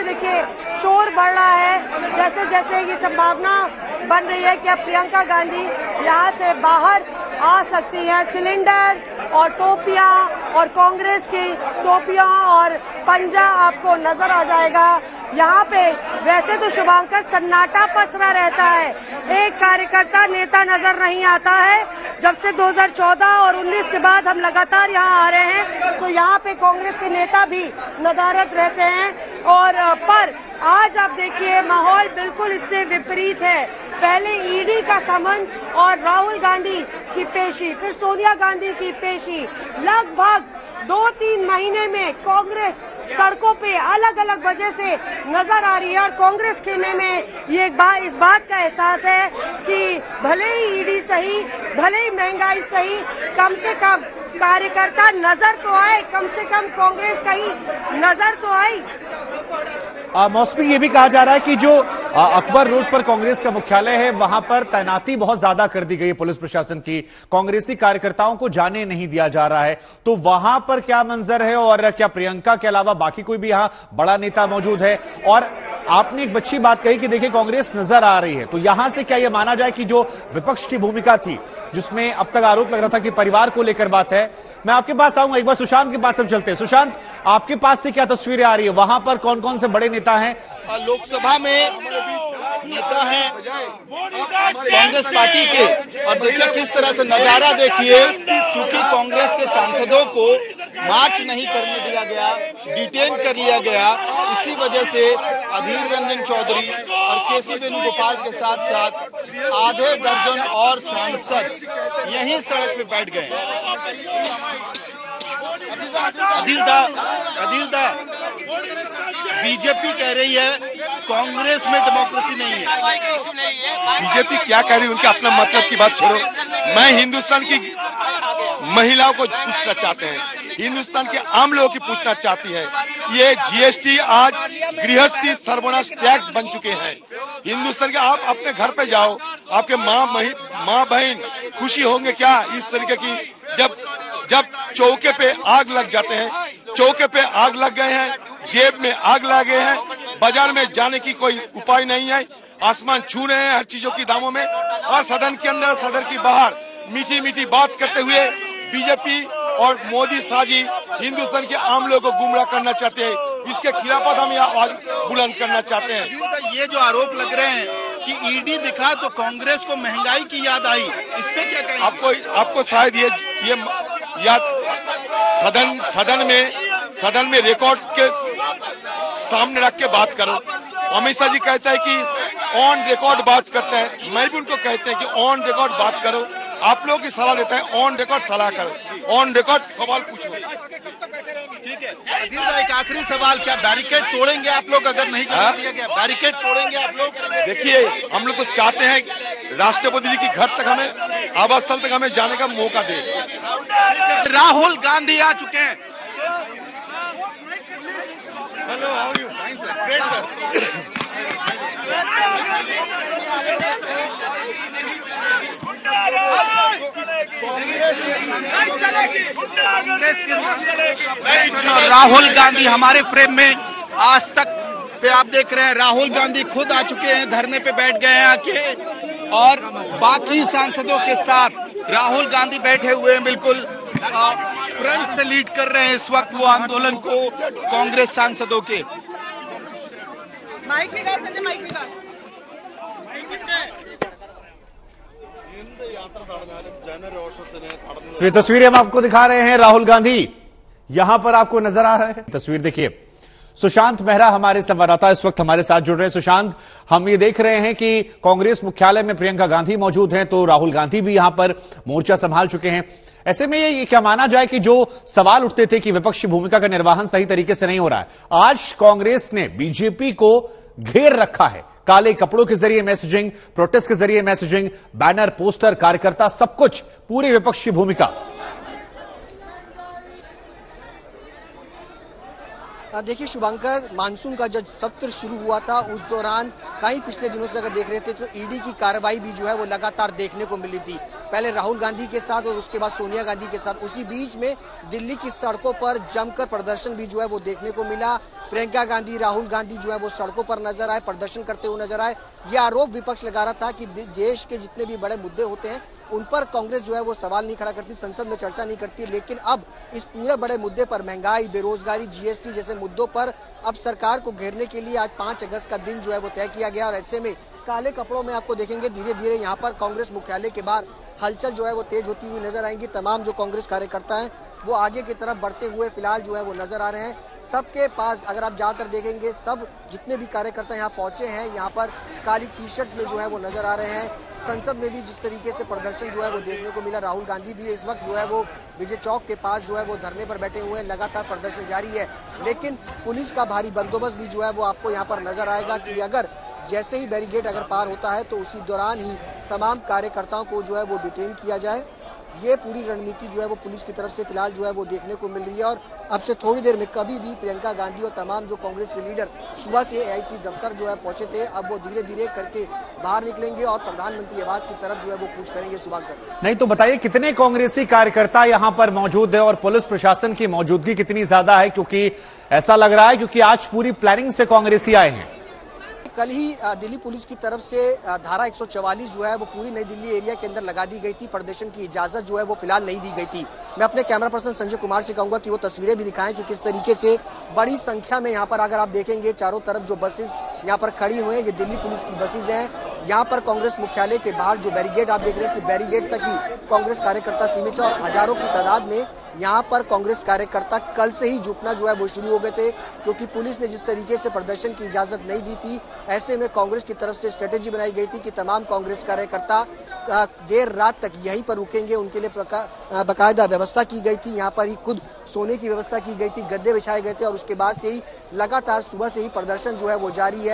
देखिए शोर बढ़ रहा है। जैसे जैसे ये संभावना बन रही है कि अब प्रियंका गांधी यहाँ से बाहर आ सकती है। सिलेंडर और टोपियां और कांग्रेस की टोपियां और पंजा आपको नजर आ जाएगा। यहाँ पे वैसे तो शुभांकर सन्नाटा पसरा रहता है, एक कार्यकर्ता नेता नजर नहीं आता है। जब से 2014 और 19 के बाद हम लगातार यहाँ आ रहे हैं तो यहाँ पे कांग्रेस के नेता भी नदारद रहते हैं। और पर आज आप देखिए माहौल बिल्कुल इससे विपरीत है। पहले ईडी का समन और राहुल गांधी की पेशी, फिर सोनिया गांधी की पेशी, लगभग 2-3 महीने में कांग्रेस सड़कों पे अलग अलग वजह से नजर आ रही है। और कांग्रेस खेमे में ये इस बात का एहसास है कि भले ही ईडी सही, भले ही महंगाई सही, कम से कम कार्यकर्ता नजर तो आए, कम से कम कांग्रेस का ही नजर तो आई। मौसमी ये भी कहा जा रहा है कि जो अकबर रोड पर कांग्रेस का मुख्यालय है वहां पर तैनाती बहुत ज्यादा कर दी गई है पुलिस प्रशासन की, कांग्रेसी कार्यकर्ताओं को जाने नहीं दिया जा रहा है। तो वहां पर क्या मंजर है और क्या प्रियंका के अलावा बाकी कोई भी यहां बड़ा नेता मौजूद है? और आपने एक अच्छी बात कही कि देखिए कांग्रेस नजर आ रही है, तो यहां से क्या यह माना जाए कि जो विपक्ष की भूमिका थी जिसमें अब तक आरोप लग रहा था कि परिवार को लेकर बात है, मैं आपके पास आऊंगा, एक बार सुशांत के पास हम चलते हैं। सुशांत, आपके पास से क्या तस्वीरें आ रही है? वहां पर कौन कौन से बड़े नेता हैं? लोकसभा में नेता हैं कांग्रेस पार्टी के, और देखिए किस तरह से नजारा देखिए, क्योंकि कांग्रेस के सांसदों को मार्च नहीं करने दिया गया, डिटेन कर लिया गया, इसी वजह से अधीर रंजन चौधरी और केसी वेणुगोपाल के साथ साथ आधे दर्जन और सांसद यहीं सड़क पे बैठ गए। अधीरदा बीजेपी कह रही है कांग्रेस में डेमोक्रेसी नहीं है। बीजेपी क्या कह रही है उनके अपना मतलब की बात छोड़ो। मैं हिंदुस्तान की महिलाओं को पूछना चाहते हैं, हिंदुस्तान के आम लोगों की पूछना चाहती है। ये जीएसटी आज गृहस्थी सर्वनाश टैक्स बन चुके हैं। हिंदुस्तान के आप अपने घर पे जाओ, आपके माँ बहन खुशी होंगे क्या इस तरीके की? जब चौके पे आग लग जाते हैं, चौके पे आग लग गए हैं, जेब में आग लगे हैं, बाजार में जाने की कोई उपाय नहीं है, आसमान छू रहे हैं हर चीजों की दामों में, और सदन के अंदर सदन की बाहर मीठी मीठी बात करते हुए बीजेपी और मोदी साजी हिंदुस्तान के आम लोगों को गुमराह करना चाहते हैं। इसके खिलाफ हम ये आवाज बुलंद करना चाहते हैं। ये जो आरोप लग रहे हैं कि ईडी दिखा तो कांग्रेस को महंगाई की याद आई, इस पे क्या कहें? आपको शायद ये याद सदन में रिकॉर्ड के सामने रख के बात करो। अमित शाह जी कहते हैं कि ऑन रिकॉर्ड बात करते हैं, मैं भी उनको कहते हैं कि ऑन रिकॉर्ड बात करो। आप लोगों की सलाह देते हैं ऑन रिकॉर्ड सलाह करो, ऑन रिकॉर्ड सवाल पूछो। ठीक है, एक आखिरी सवाल, क्या बैरिकेड तोड़ेंगे आप लोग अगर नहीं कर दिया गया? बैरिकेड तोड़ेंगे आप लोग? देखिए हम लोग तो चाहते हैं राष्ट्रपति जी की घर तक हमें, आवास स्थल तक हमें जाने का मौका दे। राहुल गांधी आ चुके हैं। Hello, how are you? Fine sir, great sir. Rahul Gandhi हमारे फ्रेम में आज तक पे आप देख रहे हैं, राहुल गांधी खुद आ चुके हैं, धरने पे बैठ गए हैं आके, और बाकी सांसदों के साथ राहुल गांधी बैठे हुए हैं, बिल्कुल फ्रंट से लीड कर रहे हैं इस वक्त वो आंदोलन को कांग्रेस सांसदों के। माइक निकाल, माइक निकाल। तो ये तस्वीरें हम आपको दिखा रहे हैं, राहुल गांधी यहां पर आपको नजर आ रहे हैं। तस्वीर देखिए, सुशांत मेहरा हमारे संवाददाता इस वक्त हमारे साथ जुड़ रहे हैं। सुशांत, हम ये देख रहे हैं कि कांग्रेस मुख्यालय में प्रियंका गांधी मौजूद हैं, तो राहुल गांधी भी यहां पर मोर्चा संभाल चुके हैं। ऐसे में ये क्या माना जाए कि जो सवाल उठते थे कि विपक्षी भूमिका का निर्वहन सही तरीके से नहीं हो रहा है, आज कांग्रेस ने बीजेपी को घेर रखा है। काले कपड़ों के जरिए मैसेजिंग, प्रोटेस्ट के जरिए मैसेजिंग, बैनर, पोस्टर, कार्यकर्ता, सब कुछ, पूरी विपक्ष की भूमिका। देखिए शुभंकर, मानसून का जब सत्र शुरू हुआ था उस दौरान कई पिछले दिनों से अगर देख रहे थे तो ईडी की कार्रवाई भी जो है वो लगातार देखने को मिली थी। पहले राहुल गांधी के साथ और उसके बाद सोनिया गांधी के साथ। उसी बीच में दिल्ली की सड़कों पर जमकर प्रदर्शन भी जो है वो देखने को मिला। प्रियंका गांधी, राहुल गांधी जो है वो सड़कों पर नजर आए, प्रदर्शन करते हुए नजर आए। ये आरोप विपक्ष लगा रहा था कि देश के जितने भी बड़े मुद्दे होते हैं उन पर कांग्रेस जो है वो सवाल नहीं खड़ा करती, संसद में चर्चा नहीं करती। लेकिन अब इस पूरे बड़े मुद्दे पर, महंगाई, बेरोजगारी, जीएसटी जैसे मुद्दों पर अब सरकार को घेरने के लिए आज 5 अगस्त का दिन जो है वो तय किया गया। और ऐसे में काले कपड़ों में आपको देखेंगे धीरे धीरे यहाँ पर कांग्रेस मुख्यालय के बाहर हलचल जो है वो तेज होती हुई नजर आएंगी। तमाम जो कांग्रेस कार्यकर्ता हैं वो आगे की तरफ बढ़ते हुए फिलहाल जो है वो नजर आ रहे हैं। सबके पास अगर आप ज्यादातर देखेंगे, सब जितने भी कार्यकर्ता यहाँ पहुंचे हैं यहाँ पर काली टी शर्ट्स में जो है वो नजर आ रहे हैं। संसद में भी जिस तरीके से प्रदर्शन जो है वो देखने को मिला, राहुल गांधी भी इस वक्त जो है वो विजय चौक के पास जो है वो धरने पर बैठे हुए हैं। लगातार प्रदर्शन जारी है, लेकिन पुलिस का भारी बंदोबस्त भी जो है वो आपको यहाँ पर नजर आएगा कि अगर जैसे ही बैरिकेड अगर पार होता है तो उसी दौरान ही तमाम कार्यकर्ताओं को जो है वो डिटेन किया जाए। ये पूरी रणनीति जो है वो पुलिस की तरफ से फिलहाल जो है वो देखने को मिल रही है। और अब से थोड़ी देर में कभी भी प्रियंका गांधी और तमाम जो कांग्रेस के लीडर सुबह से एआईसी दफ्तर जो है पहुंचे थे, अब वो धीरे धीरे करके बाहर निकलेंगे और प्रधानमंत्री आवास की तरफ जो है वो कूच करेंगे। शुभंकर, नहीं तो बताइए कितने कांग्रेसी कार्यकर्ता यहाँ पर मौजूद है और पुलिस प्रशासन की मौजूदगी कितनी ज्यादा है, क्योंकि ऐसा लग रहा है क्योंकि आज पूरी प्लानिंग से कांग्रेसी आए हैं। कल ही दिल्ली पुलिस की तरफ से धारा 144 जो है वो पूरी नई दिल्ली एरिया के अंदर लगा दी गई थी। प्रदर्शन की इजाजत जो है वो फिलहाल नहीं दी गई थी। मैं अपने कैमरा पर्सन संजय कुमार से कहूंगा कि वो तस्वीरें भी दिखाएं कि किस तरीके से बड़ी संख्या में यहाँ पर अगर आप देखेंगे चारों तरफ जो बसेस यहाँ पर खड़ी हुई हैं, ये दिल्ली पुलिस की बसेज हैं। यहाँ पर कांग्रेस मुख्यालय के बाहर जो बैरिकेड आप देख रहे हैं, सिर्फ बैरिकेड तक ही कांग्रेस कार्यकर्ता सीमित है और हजारों की तादाद में यहाँ पर कांग्रेस कार्यकर्ता कल से ही जुटना जो है वो शुरू हो गए थे, क्योंकि पुलिस ने जिस तरीके से प्रदर्शन की इजाजत नहीं दी थी। ऐसे में कांग्रेस की तरफ से स्ट्रेटेजी बनाई गई थी कि तमाम कांग्रेस कार्यकर्ता देर रात तक यहीं पर रुकेंगे। उनके लिए बाकायदा व्यवस्था की गई थी, यहाँ पर ही खुद सोने की व्यवस्था की गई थी, गद्दे बिछाए गए थे और उसके बाद से ही लगातार सुबह से ही प्रदर्शन जो है वो जारी है।